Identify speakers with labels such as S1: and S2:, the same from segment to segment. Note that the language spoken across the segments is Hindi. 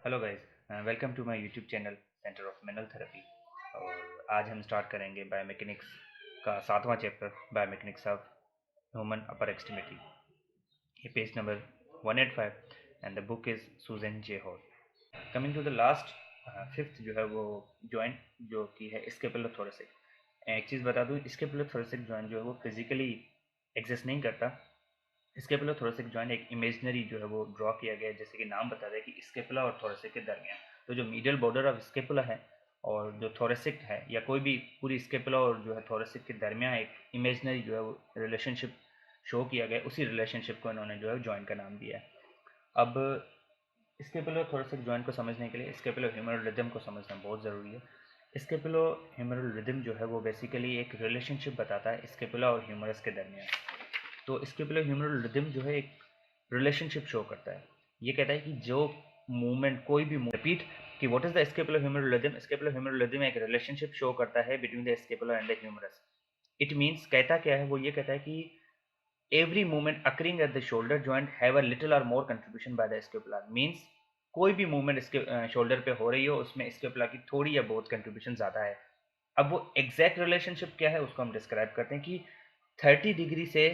S1: Hello guys, welcome to my YouTube channel centre of mineral therapy. और आज हम स्टार्ट करेंगे बायोमेकेनिक्स का 7वां chapter, biomechanics of human upper extremity. ये page number 185 and the book is Susan J Hall. Coming to the last fifth जो है वो जॉइंट जो कि है स्केपुलोथोरेसिक। एक चीज़ बता दूँ, स्केपुलोथोरेसिक जॉइंट जो है वो फिजिकली एग्जिस्ट नहीं करता। स्केपुला थोरेसिक जॉइंट एक इमेजनरी जो है वो ड्रॉ किया गया है, जैसे कि नाम बता रहा है कि स्केपुला और थोरेसिक के दरमियान। तो जो मीडियल बॉर्डर ऑफ स्केपुला है और जो थोरेसिक है, या कोई भी पूरी स्केपुला और जो है थोरेसिक के दरमियान एक इमेजनरी जो है वो रिलेशनशिप शो किया गया, उसी रिलेशनशिप को इन्होंने जो है जॉइंट का नाम दिया है। अब स्केपुलो थोरेसिक जॉइंट को समझने के लिए स्केपुलो ह्यूमरल रिदम को समझना बहुत ज़रूरी है। स्केपुलो ह्यूमरल रिदम जो है वो बेसिकली एक रिलेशनशिप बताता है स्केपुला और ह्यूमरस के दरमियान। तो स्केपुलर ह्यूमरल रिदम जो है एक रिलेशनशिप शो करता है। ये कहता है कि जो मूवमेंट कोई भी रिपीट कि what is the scapular humeral rhythm. Scapular humeral rhythm एक रिलेशनशिप शो करता है between the scapular and the humerus. It means कहता क्या है, वो ये कहता है कि every movement occurring at the shoulder joint have a little और more contribution by the scapular. Means कोई भी मूवमेंट इसके शोल्डर पे हो रही हो, उसमें स्केपुला की थोड़ी या बहुत कंट्रीब्यूशन ज़्यादा है। अब वो एग्जैक्ट रिलेशनशिप क्या है उसको हम डिस्क्राइब करते हैं कि 30 डिग्री से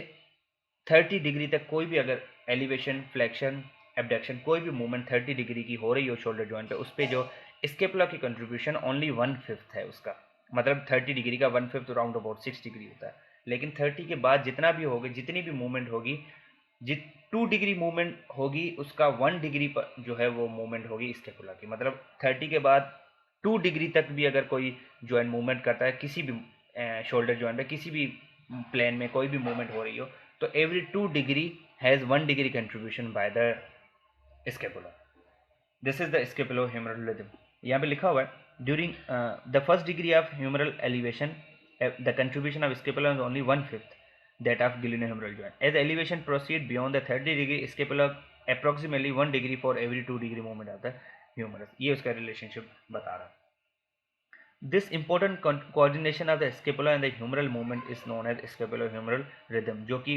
S1: 30 डिग्री तक कोई भी अगर एलिवेशन, फ्लेक्शन, एबडक्शन, कोई भी मूवमेंट 30 डिग्री की हो रही हो शोल्डर जॉइंट पे, उस पर जो स्केपुला की कंट्रीब्यूशन ओनली 1/5 है उसका। मतलब 30 डिग्री का 1/5 राउंड अबाउट 6 डिग्री होता है। लेकिन 30 के बाद जितना भी होगी, जितनी भी मूवमेंट होगी, जित 2 डिग्री मूवमेंट होगी, उसका 1 डिग्री पर जो है वो मूवमेंट होगी स्केपुला की। मतलब 30 के बाद 2 डिग्री तक भी अगर कोई जॉइंट मूवमेंट करता है, किसी भी शोल्डर जॉइंट में किसी भी प्लेन में कोई भी मूवमेंट हो रही हो, तो every 2 degree has 1 degree contribution by the scapula. This is the scapulo humeral rhythm. यहाँ पे लिखा हुआ है during the first degree of humeral elevation the contribution of scapula is only 1/5 that of glenohumeral joint. As elevation proceed beyond the 30 degree, scapula approximately 1 degree for every 2 degree movement of the humerus. ये उसका रिलेशनशिप बता रहा है। This important coordination of the scapula and the humeral movement is known as scapulohumeral rhythm, जो कि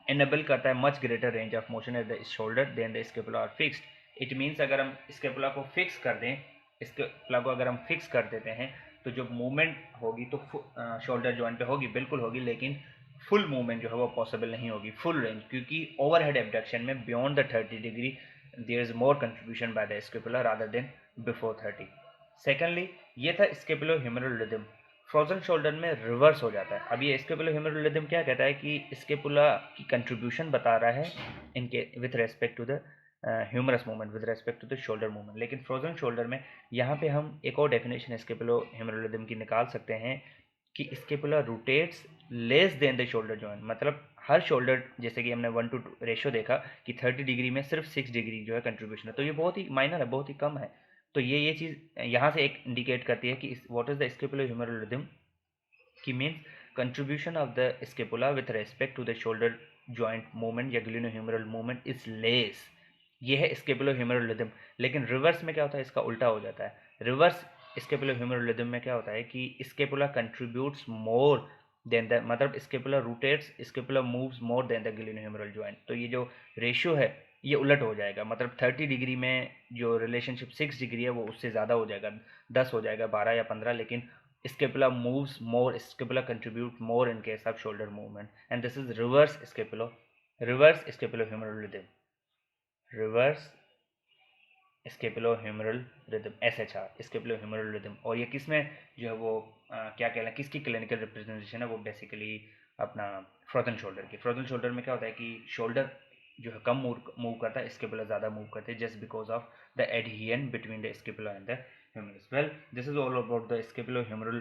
S1: enable करता है much greater range of motion at the shoulder than the scapula are fixed. It means अगर हम स्केपुला को फिक्स कर दें, स्केपुला को अगर हम फिक्स कर देते हैं, तो जो मूवमेंट होगी तो शोल्डर जॉइंट पे होगी, बिल्कुल होगी, लेकिन फुल मूवमेंट जो है वो पॉसिबल नहीं होगी, फुल रेंज, क्योंकि ओवरहेड एबडक्शन में beyond the 30 degree there is more contribution by the scapula rather than before 30। Secondly, ये था scapulo humeral rhythm. Frozen shoulder में रिवर्स हो जाता है। अब ये स्केपुलो ह्यूमरल रिदम क्या कहता है कि स्केपुला की कंट्रीब्यूशन बता रहा है इनके with respect to the humerus movement, with respect to the shoulder movement. लेकिन फ्रोजन शोल्डर में यहाँ पे हम एक और डेफिनेशन स्केपुलो ह्यूमरल रिदम की निकाल सकते हैं कि scapula rotates less than the shoulder joint. मतलब हर शोल्डर, जैसे कि हमने 1:2 रेशो देखा कि 30 डिग्री में सिर्फ 6 डिग्री जो है कंट्रीब्यूशन है, तो ये बहुत ही माइनर है, बहुत ही कम है। तो ये चीज़ यहाँ से एक इंडिकेट करती है कि what is the scapulo humeral rhythm, की means contribution of the scapula with respect to the shoulder joint movement या ग्लिनोह्यूमरल मूवमेंट इज लेस। ये है स्केपुलो ह्यूमरल रिदम। लेकिन रिवर्स में क्या होता है, इसका उल्टा हो जाता है। रिवर्स स्केपुलो ह्यूमरल रिदम में क्या होता है कि scapula contributes more than the, मतलब scapula rotates, scapula moves more than the glenohumeral joint. तो ये जो रेशियो है ये उलट हो जाएगा। मतलब 30 डिग्री में जो रिलेशनशिप 6 डिग्री है वो उससे ज़्यादा हो जाएगा, 10 हो जाएगा, 12 या 15। लेकिन scapula moves more, scapula contribute more in case of shoulder movement, and this is reverse scapulohumeral rhythm, reverse scapulohumeral rhythm, SHR, scapulohumeral rhythm। और ये किस में जो है वो क्या कहना है, किसकी क्लिनिकल रिप्रेजेंटेशन है, वो बेसिकली अपना फ्रोजन शोल्डर की। फ्रोजन शोल्डर में क्या होता है कि शोल्डर जो है कम मूव करता है, स्केपुला ज़्यादा मूव करते हैं, just because of the एडहियन between the scapula and the humerus. Well, this is all about the scapulohumeral